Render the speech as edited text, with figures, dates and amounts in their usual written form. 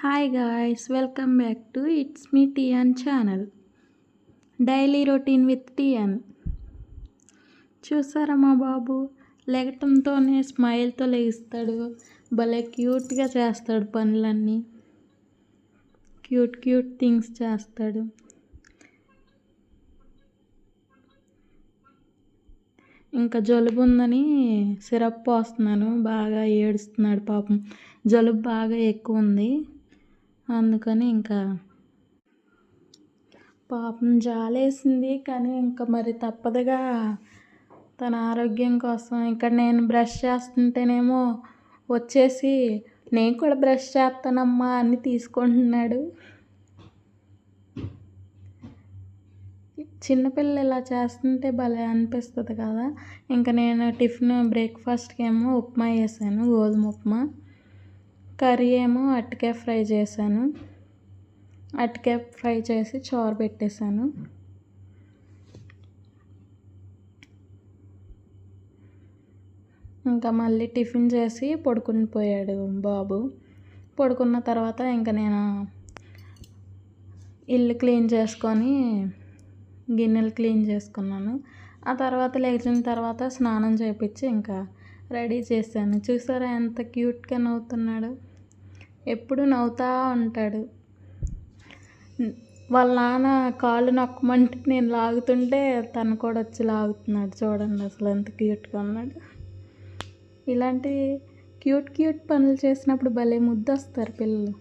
Hi guys, welcome back to it's me టియన్ channel. Daily routine with టియన్. చూసారా మా బాబు లెగటంతోనే స్మైల్తో లెగిస్తాడు. భలే క్యూట్గా చేస్తాడు పనులన్నీ. క్యూట్ థింగ్స్ చేస్తాడు. ఇంకా జలుబు ఉందని సిరప్ పోస్తున్నాను. బాగా ఏడుస్తున్నాడు పాపం. జలుబు బాగా ఎక్కువ ఉంది, అందుకని ఇంకా పాపం జాలేసింది. కానీ ఇంకా మరి తప్పదుగా, తన ఆరోగ్యం కోసం. ఇక్కడ నేను బ్రష్ చేస్తుంటేనేమో వచ్చేసి నేను కూడా బ్రష్ చేస్తానమ్మా అని తీసుకుంటున్నాడు. చిన్నపిల్లలు ఇలా చేస్తుంటే భలే అనిపిస్తుంది కదా. ఇంకా నేను టిఫిన్ బ్రేక్ఫాస్ట్కి ఏమో ఉప్మా చేశాను, గోధుమ ఉప్మా. కర్రీ ఏమో అరటికాయ ఫ్రై చేశాను. అరటికాయ ఫ్రై చేసి చారు పెట్టేశాను. ఇంకా మళ్ళీ టిఫిన్ చేసి పడుకుని పోయాడు బాబు. పడుకున్న తర్వాత ఇంకా నేను ఇల్లు క్లీన్ చేసుకొని గిన్నెలు క్లీన్ చేసుకున్నాను. ఆ తర్వాత లేచిన తర్వాత స్నానం చేయించి ఇంకా రెడీ చేశాను. చూసారా ఎంత క్యూట్గా నవ్వుతున్నాడు. ఎప్పుడు నవ్వుతూ ఉంటాడు. వాళ్ళ నాన్న కాళ్ళు నొక్కమంటే నేను లాగుతుంటే తను కూడా వచ్చి లాగుతున్నాడు. చూడండి అసలు ఎంత క్యూట్గా ఉన్నాడు. ఇలాంటి క్యూట్ పనులు చేసినప్పుడు భలే ముద్దొస్తారు పిల్లలు.